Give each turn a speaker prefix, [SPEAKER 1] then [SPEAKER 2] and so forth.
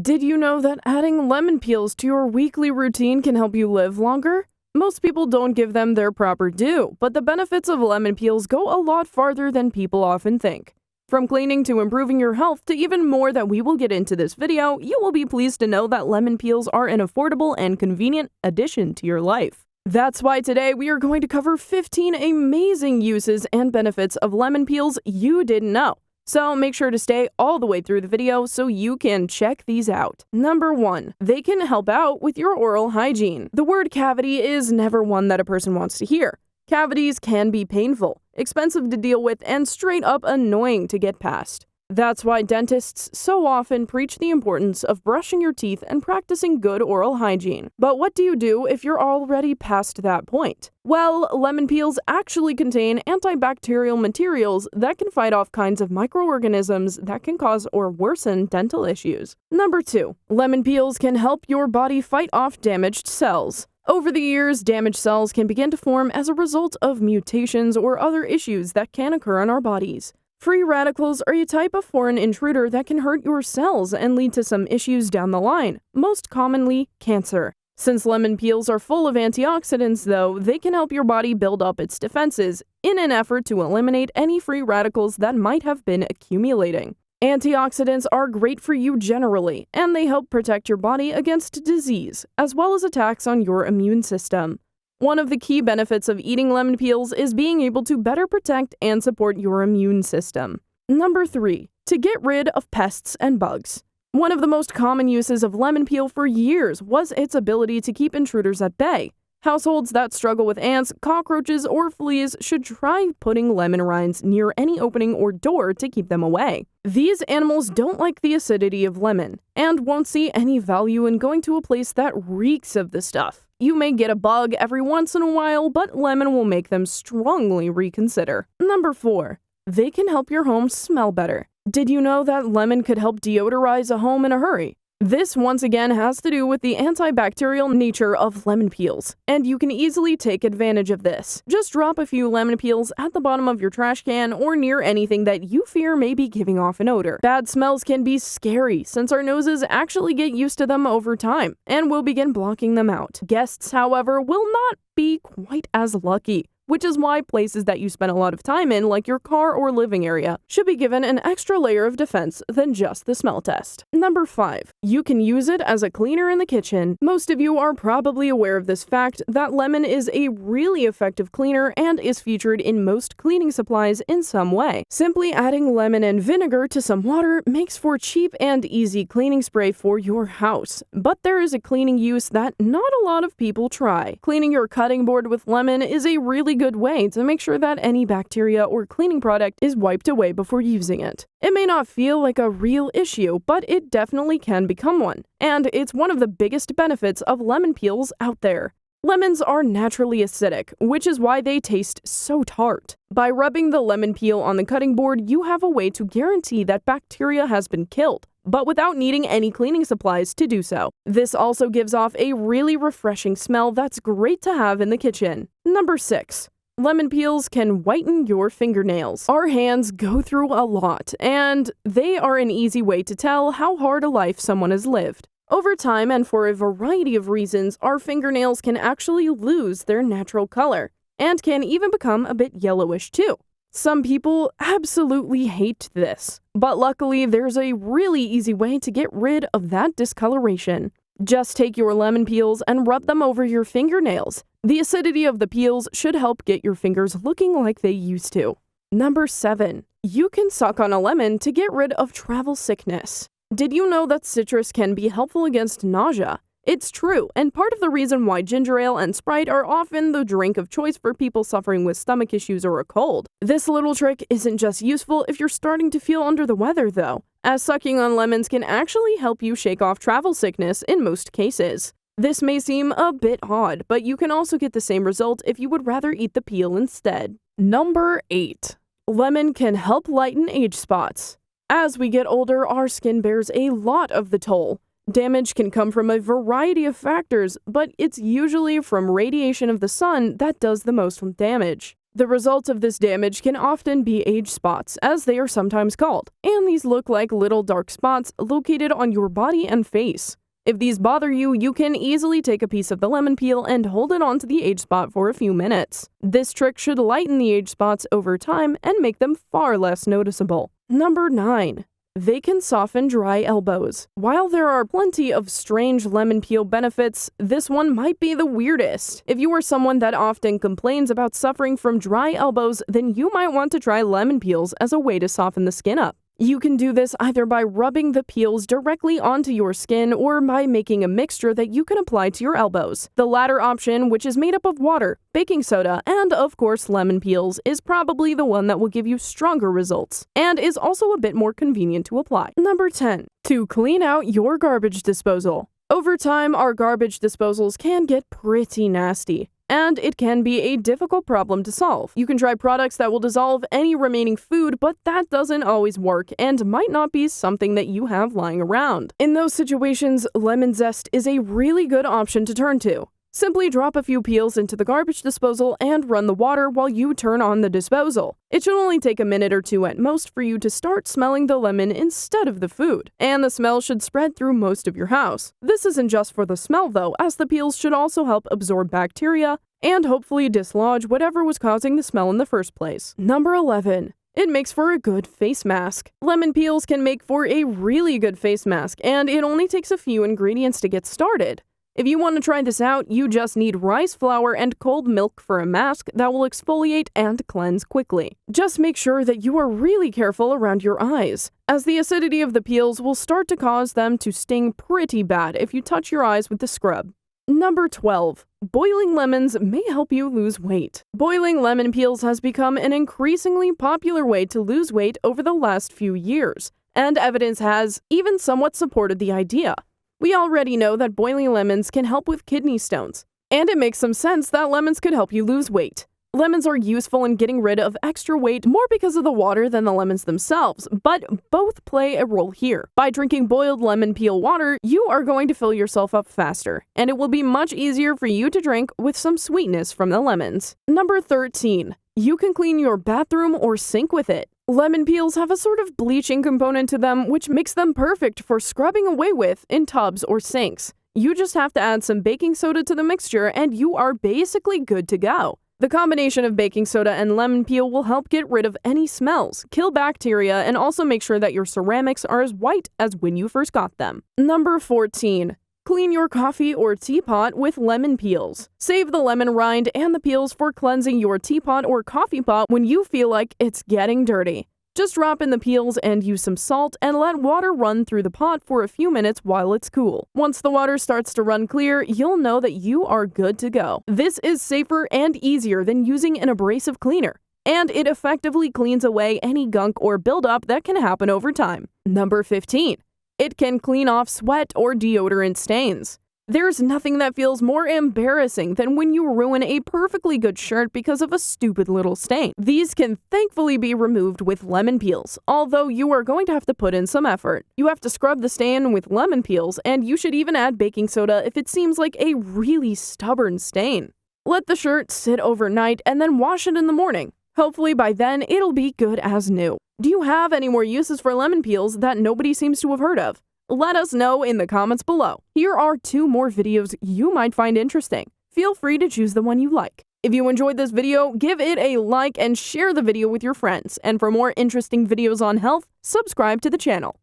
[SPEAKER 1] Did you know that adding lemon peels to your weekly routine can help you live longer? Most people don't give them their proper due, but the benefits of lemon peels go a lot farther than people often think. From cleaning to improving your health to even more that we will get into this video, you will be pleased to know that lemon peels are an affordable and convenient addition to your life. That's why today we are going to cover 15 amazing uses and benefits of lemon peels you didn't know. So make sure to stay all the way through the video so you can check these out. Number 1. They can help out with your oral hygiene. The word cavity is never one that a person wants to hear. Cavities can be painful, expensive to deal with, and straight up annoying to get past. That's why dentists so often preach the importance of brushing your teeth and practicing good oral hygiene. But what do you do if you're already past that point? Well, lemon peels actually contain antibacterial materials that can fight off kinds of microorganisms that can cause or worsen dental issues. Number 2. Lemon peels can help your body fight off damaged cells. Over the years, damaged cells can begin to form as a result of mutations or other issues that can occur in our bodies. Free radicals are a type of foreign intruder that can hurt your cells and lead to some issues down the line, most commonly cancer. Since lemon peels are full of antioxidants, though, they can help your body build up its defenses in an effort to eliminate any free radicals that might have been accumulating. Antioxidants are great for you generally, and they help protect your body against disease, as well as attacks on your immune system. One of the key benefits of eating lemon peels is being able to better protect and support your immune system. Number 3. To get rid of pests and bugs. One of the most common uses of lemon peel for years was its ability to keep intruders at bay. Households that struggle with ants, cockroaches, or fleas should try putting lemon rinds near any opening or door to keep them away. These animals don't like the acidity of lemon, and won't see any value in going to a place that reeks of the stuff. You may get a bug every once in a while, but lemon will make them strongly reconsider. Number 4. They can help your home smell better. Did you know that lemon could help deodorize a home in a hurry? This once again has to do with the antibacterial nature of lemon peels, and you can easily take advantage of this. Just drop a few lemon peels at the bottom of your trash can or near anything that you fear may be giving off an odor. Bad smells can be scary since our noses actually get used to them over time and will begin blocking them out. Guests, however, will not be quite as lucky, which is why places that you spend a lot of time in, like your car or living area, should be given an extra layer of defense than just the smell test. Number 5. You can use it as a cleaner in the kitchen. Most of you are probably aware of this fact that lemon is a really effective cleaner and is featured in most cleaning supplies in some way. Simply adding lemon and vinegar to some water makes for cheap and easy cleaning spray for your house. But there is a cleaning use that not a lot of people try. Cleaning your cutting board with lemon is a really good way to make sure that any bacteria or cleaning product is wiped away before using it. It may not feel like a real issue, but it definitely can become one, and it's one of the biggest benefits of lemon peels out there. Lemons are naturally acidic, which is why they taste so tart. By rubbing the lemon peel on the cutting board, you have a way to guarantee that bacteria has been killed, but without needing any cleaning supplies to do so. This also gives off a really refreshing smell that's great to have in the kitchen. Number 6. Lemon peels can whiten your fingernails. Our hands go through a lot, and they are an easy way to tell how hard a life someone has lived. Over time, and for a variety of reasons, our fingernails can actually lose their natural color, and can even become a bit yellowish too. Some people absolutely hate this, but luckily there's a really easy way to get rid of that discoloration. Just take your lemon peels and rub them over your fingernails. The acidity of the peels should help get your fingers looking like they used to. Number 7. You can suck on a lemon to get rid of travel sickness. Did you know that citrus can be helpful against nausea? It's true, and part of the reason why ginger ale and Sprite are often the drink of choice for people suffering with stomach issues or a cold. This little trick isn't just useful if you're starting to feel under the weather, though, as sucking on lemons can actually help you shake off travel sickness in most cases. This may seem a bit odd, but you can also get the same result if you would rather eat the peel instead. Number 8. Lemon can help lighten age spots. As we get older, our skin bears a lot of the toll. Damage can come from a variety of factors, but it's usually from radiation of the sun that does the most damage. The result of this damage can often be age spots, as they are sometimes called, and these look like little dark spots located on your body and face. If these bother you, you can easily take a piece of the lemon peel and hold it onto the age spot for a few minutes. This trick should lighten the age spots over time and make them far less noticeable. Number 9. They can soften dry elbows. While there are plenty of strange lemon peel benefits, this one might be the weirdest. If you are someone that often complains about suffering from dry elbows, then you might want to try lemon peels as a way to soften the skin up. You can do this either by rubbing the peels directly onto your skin or by making a mixture that you can apply to your elbows. The latter option, which is made up of water, baking soda, and of course lemon peels, is probably the one that will give you stronger results, and is also a bit more convenient to apply. Number 10. To clean out your garbage disposal. Over time, our garbage disposals can get pretty nasty, and it can be a difficult problem to solve. You can try products that will dissolve any remaining food, but that doesn't always work and might not be something that you have lying around. In those situations, lemon zest is a really good option to turn to. Simply drop a few peels into the garbage disposal and run the water while you turn on the disposal. It should only take a minute or two at most for you to start smelling the lemon instead of the food, and the smell should spread through most of your house. This isn't just for the smell though, as the peels should also help absorb bacteria and hopefully dislodge whatever was causing the smell in the first place. Number 11. It makes for a good face mask. Lemon peels can make for a really good face mask, and it only takes a few ingredients to get started. If you want to try this out, you just need rice flour and cold milk for a mask that will exfoliate and cleanse quickly. Just make sure that you are really careful around your eyes, as the acidity of the peels will start to cause them to sting pretty bad if you touch your eyes with the scrub. Number 12. Boiling lemons may help you lose weight. Boiling lemon peels has become an increasingly popular way to lose weight over the last few years, and evidence has even somewhat supported the idea. We already know that boiling lemons can help with kidney stones, and it makes some sense that lemons could help you lose weight. Lemons are useful in getting rid of extra weight more because of the water than the lemons themselves, but both play a role here. By drinking boiled lemon peel water, you are going to fill yourself up faster, and it will be much easier for you to drink with some sweetness from the lemons. Number 13. You can clean your bathroom or sink with it. Lemon peels have a sort of bleaching component to them, which makes them perfect for scrubbing away with in tubs or sinks. You just have to add some baking soda to the mixture and you are basically good to go. The combination of baking soda and lemon peel will help get rid of any smells, kill bacteria, and also make sure that your ceramics are as white as when you first got them. Number 14. Clean your coffee or teapot with lemon peels. Save the lemon rind and the peels for cleansing your teapot or coffee pot when you feel like it's getting dirty. Just drop in the peels and use some salt and let water run through the pot for a few minutes while it's cool. Once the water starts to run clear, you'll know that you are good to go. This is safer and easier than using an abrasive cleaner, and it effectively cleans away any gunk or buildup that can happen over time. Number 15. It can clean off sweat or deodorant stains. There's nothing that feels more embarrassing than when you ruin a perfectly good shirt because of a stupid little stain. These can thankfully be removed with lemon peels, although you are going to have to put in some effort. You have to scrub the stain with lemon peels, and you should even add baking soda if it seems like a really stubborn stain. Let the shirt sit overnight and then wash it in the morning. Hopefully by then it'll be good as new. Do you have any more uses for lemon peels that nobody seems to have heard of? Let us know in the comments below. Here are 2 more videos you might find interesting. Feel free to choose the one you like. If you enjoyed this video, give it a like and share the video with your friends. And for more interesting videos on health, subscribe to the channel.